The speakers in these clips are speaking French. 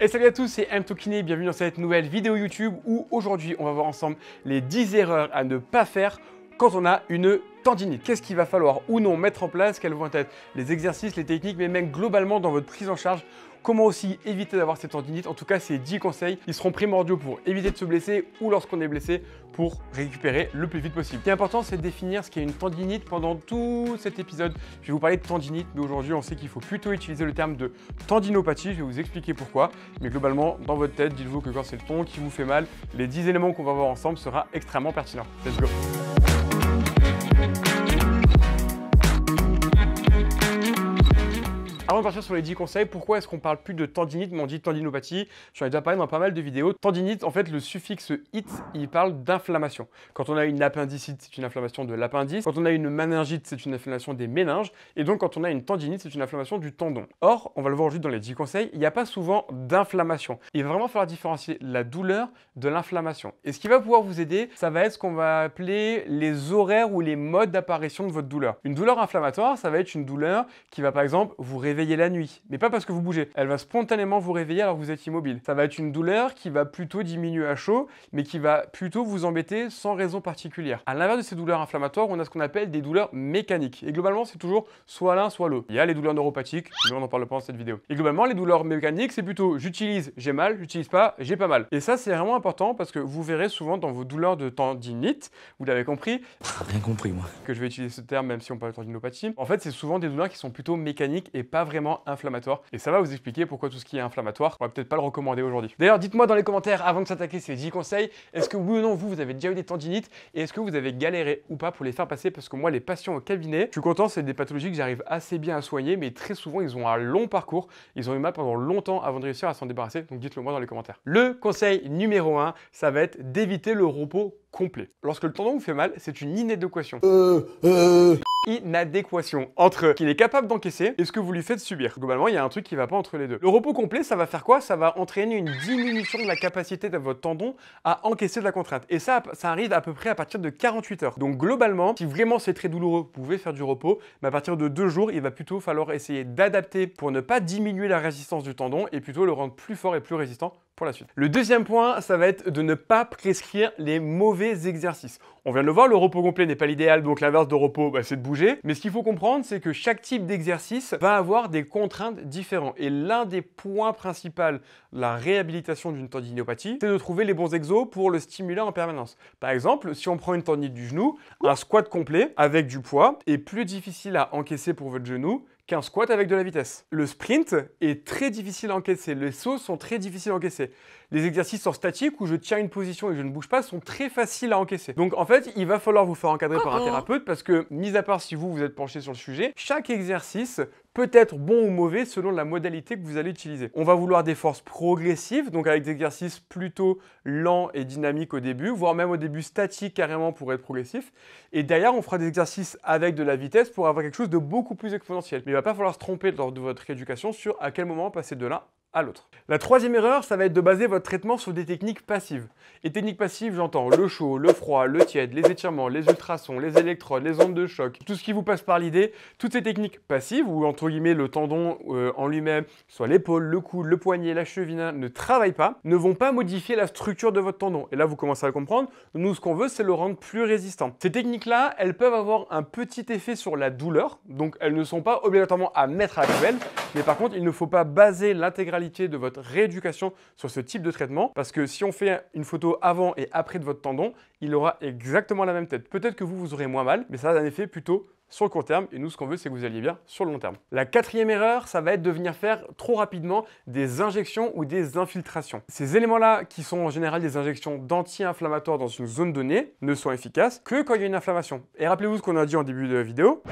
Et salut à tous, c'est mToKiné, bienvenue dans cette nouvelle vidéo YouTube où aujourd'hui on va voir ensemble les 10 erreurs à ne pas faire quand on a une tendinite. Qu'est-ce qu'il va falloir ou non mettre en place, quels vont être les exercices, les techniques, mais même globalement dans votre prise en charge. Comment aussi éviter d'avoir cette tendinite. En tout cas, ces 10 conseils, ils seront primordiaux pour éviter de se blesser ou lorsqu'on est blessé pour récupérer le plus vite possible. Ce qui est important, c'est de définir ce qu'est une tendinite pendant tout cet épisode. Je vais vous parler de tendinite, mais aujourd'hui, on sait qu'il faut plutôt utiliser le terme de tendinopathie. Je vais vous expliquer pourquoi. Mais globalement, dans votre tête, dites-vous que quand c'est le tendon qui vous fait mal, les 10 éléments qu'on va voir ensemble sera extrêmement pertinent. Let's go! Avant de partir sur les 10 conseils, pourquoi est-ce qu'on parle plus de tendinite, mais on dit tendinopathie? J'en ai déjà parlé dans pas mal de vidéos. Tendinite, en fait, le suffixe it, il parle d'inflammation. Quand on a une appendicite, c'est une inflammation de l'appendice. Quand on a une méningite, c'est une inflammation des méninges. Et donc, quand on a une tendinite, c'est une inflammation du tendon. Or, on va le voir aujourd'hui dans les 10 conseils, il n'y a pas souvent d'inflammation. Il va vraiment falloir différencier la douleur de l'inflammation. Et ce qui va pouvoir vous aider, ça va être ce qu'on va appeler les horaires ou les modes d'apparition de votre douleur. Une douleur inflammatoire, ça va être une douleur qui va, par exemple, vous réveiller la nuit, mais pas parce que vous bougez. Elle va spontanément vous réveiller alors que vous êtes immobile. Ça va être une douleur qui va plutôt diminuer à chaud, mais qui va plutôt vous embêter sans raison particulière. À l'inverse de ces douleurs inflammatoires, on a ce qu'on appelle des douleurs mécaniques. Et globalement, c'est toujours soit l'un, soit l'autre. Il y a les douleurs neuropathiques, mais on en parle pas dans cette vidéo. Et globalement, les douleurs mécaniques, c'est plutôt j'utilise, j'ai mal, j'utilise pas, j'ai pas mal. Et ça, c'est vraiment important parce que vous verrez souvent dans vos douleurs de tendinite, vous l'avez compris. Rien compris, moi. Que je vais utiliser ce terme même si on parle de tendinopathie. En fait, c'est souvent des douleurs qui sont plutôt mécaniques et pas vraiment inflammatoire. Et ça va vous expliquer pourquoi tout ce qui est inflammatoire, on va peut-être pas le recommander aujourd'hui. D'ailleurs, dites-moi dans les commentaires, avant de s'attaquer ces 10 conseils, est-ce que oui ou non, vous avez déjà eu des tendinites et est-ce que vous avez galéré ou pas pour les faire passer? Parce que moi, les patients au cabinet, je suis content, c'est des pathologies que j'arrive assez bien à soigner, mais très souvent, ils ont un long parcours. Ils ont eu mal pendant longtemps avant de réussir à s'en débarrasser. Donc dites-le moi dans les commentaires. Le conseil numéro 1, ça va être d'éviter le repos complet. Lorsque le tendon vous fait mal, c'est une inadéquation. Inadéquation entre ce qu'il est capable d'encaisser et ce que vous lui faites subir. Globalement, il y a un truc qui va pas entre les deux. Le repos complet, ça va faire quoi? Ça va entraîner une diminution de la capacité de votre tendon à encaisser de la contrainte. Et ça arrive à peu près à partir de 48 heures. Donc globalement, si vraiment c'est très douloureux, vous pouvez faire du repos, mais à partir de 2 jours, il va plutôt falloir essayer d'adapter pour ne pas diminuer la résistance du tendon et plutôt le rendre plus fort et plus résistant pour la suite. Le deuxième point, ça va être de ne pas prescrire les mauvais exercices. On vient de le voir, le repos complet n'est pas l'idéal, donc l'inverse de repos, c'est de bouger. Mais ce qu'il faut comprendre, c'est que chaque type d'exercice va avoir des contraintes différentes. Et l'un des points principaux de la réhabilitation d'une tendinopathie, c'est de trouver les bons exos pour le stimuler en permanence. Par exemple, si on prend une tendinite du genou, un squat complet avec du poids est plus difficile à encaisser pour votre genou qu'un squat avec de la vitesse. Le sprint est très difficile à encaisser, les sauts sont très difficiles à encaisser. Les exercices en statique où je tiens une position et je ne bouge pas sont très faciles à encaisser. Donc en fait, il va falloir vous faire encadrer par un thérapeute parce que, mis à part si vous êtes penché sur le sujet, chaque exercice peut être bon ou mauvais selon la modalité que vous allez utiliser. On va vouloir des forces progressives, donc avec des exercices plutôt lents et dynamiques au début, voire même au début statiques carrément pour être progressif. Et derrière, on fera des exercices avec de la vitesse pour avoir quelque chose de beaucoup plus exponentiel. Mais il ne va pas falloir se tromper lors de votre rééducation sur à quel moment passer de l'un à l'autre. La troisième erreur, ça va être de baser votre traitement sur des techniques passives. Et techniques passives, j'entends le chaud, le froid, le tiède, les étirements, les ultrasons, les électrodes, les ondes de choc, tout ce qui vous passe par l'idée. Toutes ces techniques passives, où entre guillemets le tendon en lui-même, soit l'épaule, le coude, le poignet, la cheville, ne travaillent pas, ne vont pas modifier la structure de votre tendon. Et là, vous commencez à le comprendre. Nous, ce qu'on veut, c'est le rendre plus résistant. Ces techniques-là, elles peuvent avoir un petit effet sur la douleur. Donc, elles ne sont pas obligatoirement à mettre à la poubelle. Mais par contre, il ne faut pas baser l'intégralité de votre rééducation sur ce type de traitement parce que si on fait une photo avant et après de votre tendon, il aura exactement la même tête. Peut-être que vous aurez moins mal, mais ça a un effet plutôt sur le court terme et nous, ce qu'on veut, c'est que vous alliez bien sur le long terme. La quatrième erreur, ça va être de venir faire trop rapidement des injections ou des infiltrations. Ces éléments-là, qui sont en général des injections d'anti-inflammatoires dans une zone donnée, ne sont efficaces que quand il y a une inflammation. Et rappelez-vous ce qu'on a dit en début de vidéo.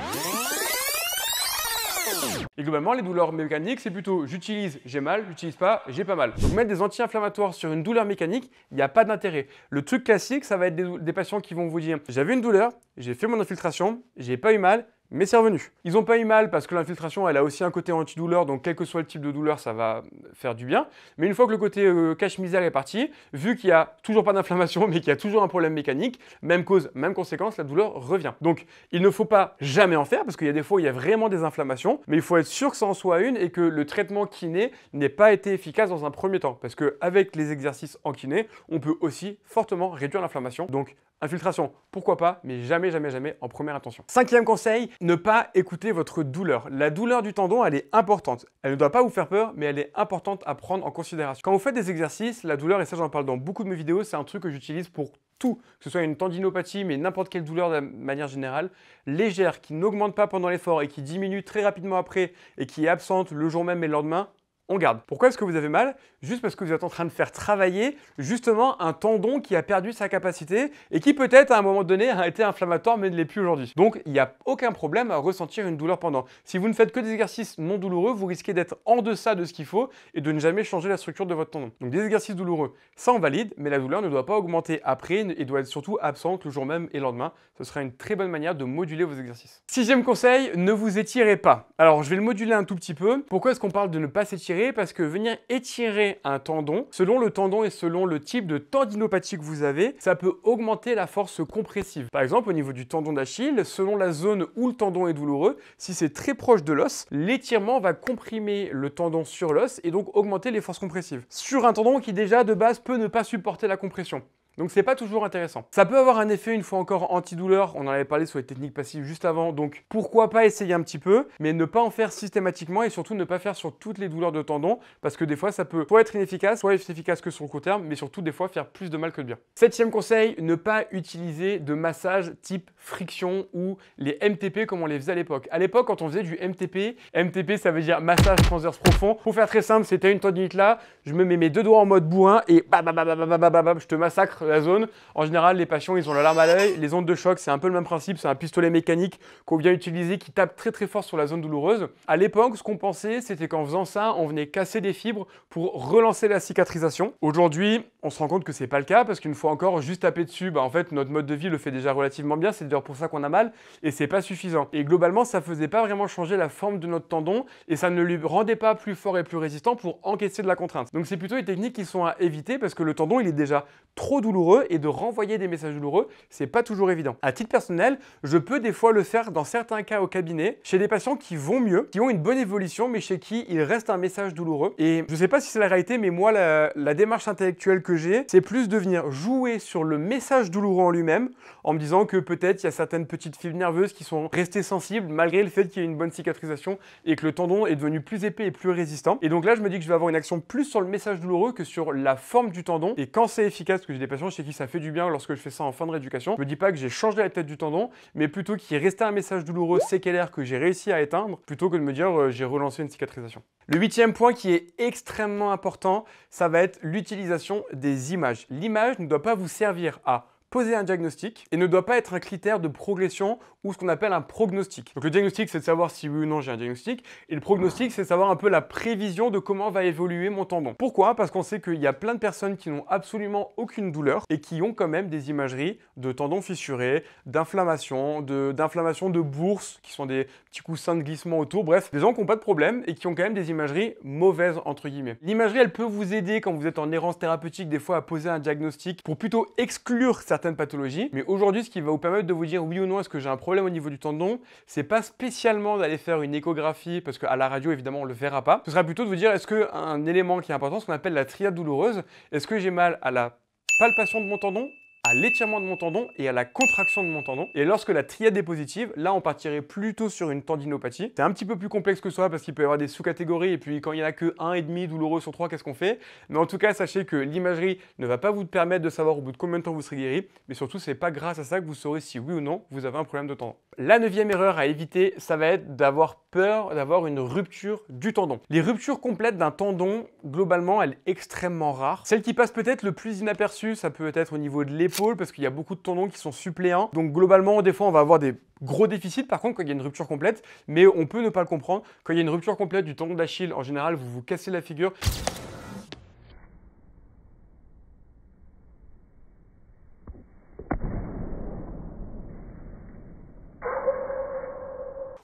Et globalement, les douleurs mécaniques, c'est plutôt j'utilise, j'ai mal, j'utilise pas, j'ai pas mal. Donc mettre des anti-inflammatoires sur une douleur mécanique, il n'y a pas d'intérêt. Le truc classique, ça va être des patients qui vont vous dire j'avais une douleur, j'ai fait mon infiltration, j'ai pas eu mal, mais c'est revenu. Ils n'ont pas eu mal parce que l'infiltration, elle a aussi un côté antidouleur, donc quel que soit le type de douleur, ça va faire du bien. Mais une fois que le côté cache-misère est parti, vu qu'il n'y a toujours pas d'inflammation, mais qu'il y a toujours un problème mécanique, même cause, même conséquence, la douleur revient. Donc, il ne faut pas jamais en faire, parce qu'il y a des fois où il y a vraiment des inflammations, mais il faut être sûr que ça en soit une et que le traitement kiné n'ait pas été efficace dans un premier temps. Parce qu'avec les exercices en kiné, on peut aussi fortement réduire l'inflammation. Donc, infiltration, pourquoi pas, mais jamais, jamais, jamais en première intention. Cinquième conseil, ne pas écouter votre douleur. La douleur du tendon, elle est importante. Elle ne doit pas vous faire peur, mais elle est importante à prendre en considération. Quand vous faites des exercices, la douleur, et ça j'en parle dans beaucoup de mes vidéos, c'est un truc que j'utilise pour tout, que ce soit une tendinopathie, mais n'importe quelle douleur de manière générale, légère, qui n'augmente pas pendant l'effort et qui diminue très rapidement après et qui est absente le jour même et le lendemain, on garde. Pourquoi est-ce que vous avez mal? Juste parce que vous êtes en train de faire travailler justement un tendon qui a perdu sa capacité et qui peut-être à un moment donné a été inflammatoire mais ne l'est plus aujourd'hui. Donc il n'y a aucun problème à ressentir une douleur pendant. Si vous ne faites que des exercices non douloureux, vous risquez d'être en deçà de ce qu'il faut et de ne jamais changer la structure de votre tendon. Donc des exercices douloureux, ça on valide, mais la douleur ne doit pas augmenter après et doit être surtout absente le jour même et le lendemain. Ce sera une très bonne manière de moduler vos exercices. Sixième conseil, ne vous étirez pas. Alors je vais le moduler un tout petit peu. Pourquoi est-ce qu'on parle de ne pas s'étirer? Parce que venir étirer un tendon, selon le tendon et selon le type de tendinopathie que vous avez, ça peut augmenter la force compressive. Par exemple, au niveau du tendon d'Achille, selon la zone où le tendon est douloureux, si c'est très proche de l'os, l'étirement va comprimer le tendon sur l'os et donc augmenter les forces compressives. Sur un tendon qui déjà de base peut ne pas supporter la compression. Donc c'est pas toujours intéressant. Ça peut avoir un effet une fois encore antidouleur, on en avait parlé sur les techniques passives juste avant, donc pourquoi pas essayer un petit peu, mais ne pas en faire systématiquement et surtout ne pas faire sur toutes les douleurs de tendon, parce que des fois ça peut soit être inefficace, soit être efficace que sur le court terme, mais surtout des fois faire plus de mal que de bien. Septième conseil, ne pas utiliser de massage type friction ou les MTP comme on les faisait à l'époque. À l'époque, quand on faisait du MTP ça veut dire massage transverse profond. Pour faire très simple, c'était une tendinite là, je me mets mes deux doigts en mode bourrin et je te massacre la zone. En général, les patients, ils ont la larme à l'œil. Les ondes de choc, c'est un peu le même principe. C'est un pistolet mécanique qu'on vient utiliser qui tape très très fort sur la zone douloureuse. À l'époque, ce qu'on pensait, c'était qu'en faisant ça, on venait casser des fibres pour relancer la cicatrisation. Aujourd'hui, on se rend compte que c'est pas le cas parce qu'une fois encore, juste taper dessus, en fait, notre mode de vie le fait déjà relativement bien. C'est d'ailleurs pour ça qu'on a mal et c'est pas suffisant. Et globalement, ça faisait pas vraiment changer la forme de notre tendon et ça ne lui rendait pas plus fort et plus résistant pour encaisser de la contrainte. Donc c'est plutôt des techniques qui sont à éviter parce que le tendon, il est déjà trop douloureux et de renvoyer des messages douloureux, c'est pas toujours évident. À titre personnel, je peux des fois le faire dans certains cas au cabinet, chez des patients qui vont mieux, qui ont une bonne évolution, mais chez qui il reste un message douloureux. Et je sais pas si c'est la réalité, mais moi, la démarche intellectuelle que j'ai, c'est plus de venir jouer sur le message douloureux en lui-même, en me disant que peut-être il y a certaines petites fibres nerveuses qui sont restées sensibles, malgré le fait qu'il y ait une bonne cicatrisation et que le tendon est devenu plus épais et plus résistant. Et donc là, je me dis que je vais avoir une action plus sur le message douloureux que sur la forme du tendon. Et quand c'est efficace, parce que j'ai des patients chez qui ça fait du bien lorsque je fais ça en fin de rééducation, je me dis pas que j'ai changé la tête du tendon, mais plutôt qu'il restait un message douloureux séquelaire que j'ai réussi à éteindre, plutôt que de me dire j'ai relancé une cicatrisation. Le huitième point qui est extrêmement important, ça va être l'utilisation des images. L'image ne doit pas vous servir à poser un diagnostic et ne doit pas être un critère de progression ou ce qu'on appelle un prognostic. Donc le diagnostic, c'est de savoir si oui ou non j'ai un diagnostic et le prognostic, c'est de savoir un peu la prévision de comment va évoluer mon tendon. Pourquoi? Parce qu'on sait qu'il y a plein de personnes qui n'ont absolument aucune douleur et qui ont quand même des imageries de tendons fissurés, d'inflammation, de bourses, qui sont des petits coussins de glissement autour, bref, des gens qui n'ont pas de problème et qui ont quand même des imageries mauvaises, entre guillemets. L'imagerie, elle peut vous aider quand vous êtes en errance thérapeutique, des fois à poser un diagnostic pour plutôt exclure certaines pathologies, mais aujourd'hui, ce qui va vous permettre de vous dire oui ou non est-ce que j'ai un problème au niveau du tendon, c'est pas spécialement d'aller faire une échographie, parce qu'à la radio, évidemment, on le verra pas. Ce sera plutôt de vous dire est-ce qu'un élément qui est important, ce qu'on appelle la triade douloureuse, est-ce que j'ai mal à la palpation de mon tendon, à l'étirement de mon tendon et à la contraction de mon tendon. Et lorsque la triade est positive, là on partirait plutôt sur une tendinopathie. C'est un petit peu plus complexe que ça parce qu'il peut y avoir des sous-catégories et puis quand il n'y en a que 1,5 douloureux sur 3, qu'est-ce qu'on fait? Mais en tout cas, sachez que l'imagerie ne va pas vous permettre de savoir au bout de combien de temps vous serez guéri, mais surtout c'est pas grâce à ça que vous saurez si oui ou non vous avez un problème de tendon. La 9e erreur à éviter, ça va être d'avoir peur d'avoir une rupture du tendon. Les ruptures complètes d'un tendon, globalement, elle est extrêmement rare. Celle qui passe peut-être le plus inaperçue, ça peut être au niveau de l'épaule, parce qu'il y a beaucoup de tendons qui sont suppléants. Donc globalement, des fois, on va avoir des gros déficits, par contre, quand il y a une rupture complète, mais on peut ne pas le comprendre. Quand il y a une rupture complète du tendon d'Achille, en général, vous vous cassez la figure.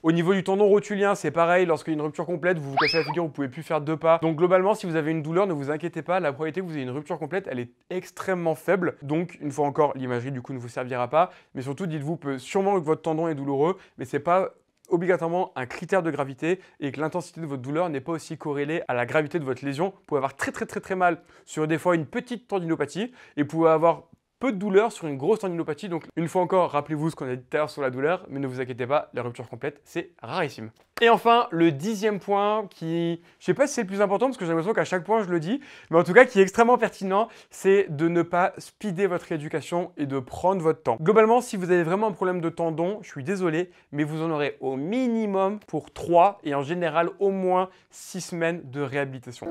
Au niveau du tendon rotulien, c'est pareil, lorsqu'il y a une rupture complète, vous vous cassez la figure, vous pouvez plus faire 2 pas. Donc globalement, si vous avez une douleur, ne vous inquiétez pas, la probabilité que vous ayez une rupture complète, elle est extrêmement faible. Donc une fois encore, l'imagerie du coup ne vous servira pas, mais surtout dites-vous que sûrement que votre tendon est douloureux, mais c'est pas obligatoirement un critère de gravité et que l'intensité de votre douleur n'est pas aussi corrélée à la gravité de votre lésion. Vous pouvez avoir très mal sur des fois une petite tendinopathie et vous pouvez avoir peu de douleur sur une grosse tendinopathie. Donc une fois encore, rappelez-vous ce qu'on a dit tout à l'heure sur la douleur, mais ne vous inquiétez pas, la rupture complète, c'est rarissime. Et enfin, le 10e point qui, je sais pas si c'est le plus important parce que j'ai l'impression qu'à chaque point je le dis, mais en tout cas qui est extrêmement pertinent, c'est de ne pas speeder votre rééducation et de prendre votre temps. Globalement, si vous avez vraiment un problème de tendon, je suis désolé, mais vous en aurez au minimum pour 3 et en général au moins 6 semaines de réhabilitation.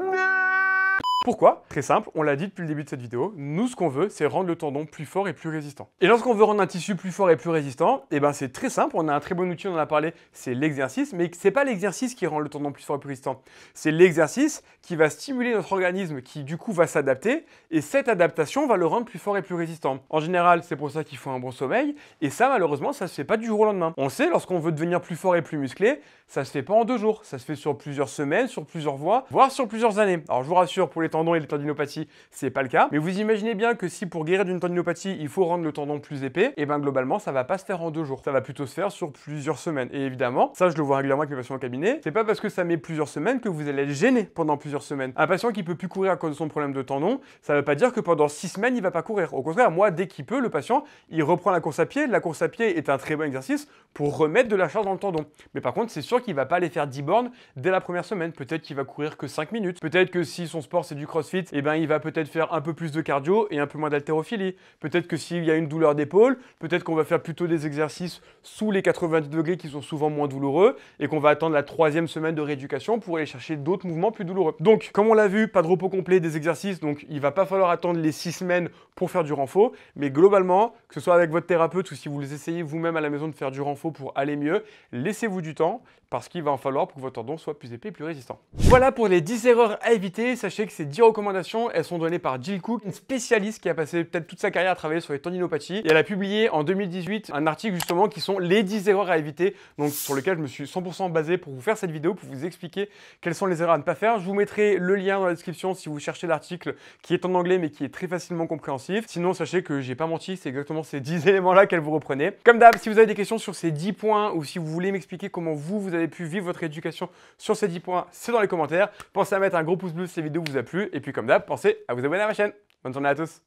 Pourquoi? Très simple, on l'a dit depuis le début de cette vidéo, nous ce qu'on veut, c'est rendre le tendon plus fort et plus résistant. Et lorsqu'on veut rendre un tissu plus fort et plus résistant, eh ben c'est très simple, on a un très bon outil, on en a parlé, c'est l'exercice, mais c'est pas l'exercice qui rend le tendon plus fort et plus résistant. C'est l'exercice qui va stimuler notre organisme qui du coup va s'adapter, et cette adaptation va le rendre plus fort et plus résistant. En général, c'est pour ça qu'il faut un bon sommeil, et ça malheureusement, ça se fait pas du jour au lendemain. On sait, lorsqu'on veut devenir plus fort et plus musclé, ça se fait pas en 2 jours, ça se fait sur plusieurs semaines, sur plusieurs mois, voire sur plusieurs années. Alors je vous rassure, pour les tendons et les tendinopathies, c'est pas le cas. Mais vous imaginez bien que si pour guérir d'une tendinopathie, il faut rendre le tendon plus épais, et bien globalement, ça va pas se faire en 2 jours. Ça va plutôt se faire sur plusieurs semaines. Et évidemment, ça je le vois régulièrement avec mes patients au cabinet, c'est pas parce que ça met plusieurs semaines que vous allez être gêné pendant plusieurs semaines. Un patient qui peut plus courir à cause de son problème de tendon, ça veut pas dire que pendant 6 semaines, il va pas courir. Au contraire, moi, dès qu'il peut, le patient, il reprend la course à pied. La course à pied est un très bon exercice pour remettre de la charge dans le tendon. Mais par contre, c'est sûr qu'il va pas aller faire 10 bornes dès la première semaine. Peut-être qu'il va courir que 5 minutes. Peut-être que si son sport c'est du crossfit, eh ben il va peut-être faire un peu plus de cardio et un peu moins d'haltérophilie. Peut-être que s'il y a une douleur d'épaule, peut-être qu'on va faire plutôt des exercices sous les 90 degrés qui sont souvent moins douloureux et qu'on va attendre la 3e semaine de rééducation pour aller chercher d'autres mouvements plus douloureux. Donc, comme on l'a vu, pas de repos complet des exercices, donc il va pas falloir attendre les 6 semaines pour faire du renfort, mais globalement, que ce soit avec votre thérapeute ou si vous les essayez vous-même à la maison de faire du renfort pour aller mieux, laissez-vous du temps parce qu'il va en falloir pour que votre tendon soit plus épais et plus résistant. Voilà pour les 10 erreurs à éviter. Sachez que ces 10 recommandations, elles sont données par Jill Cook, une spécialiste qui a passé peut-être toute sa carrière à travailler sur les tendinopathies. Et elle a publié en 2018 un article justement qui sont les 10 erreurs à éviter, donc sur lequel je me suis 100% basé pour vous faire cette vidéo, pour vous expliquer quelles sont les erreurs à ne pas faire. Je vous mettrai le lien dans la description si vous cherchez l'article qui est en anglais mais qui est très facilement compréhensif. Sinon, sachez que j'ai pas menti, c'est exactement ces 10 éléments-là qu'elle vous reprenez. Comme d'hab, si vous avez des questions sur ces 10 points ou si vous voulez m'expliquer comment vous avez pu vivre votre éducation sur ces 10 points, c'est dans les commentaires. Pensez à mettre un gros pouce bleu si la vidéo vous a plu. Et puis comme d'hab, pensez à vous abonner à ma chaîne. Bonne journée à tous.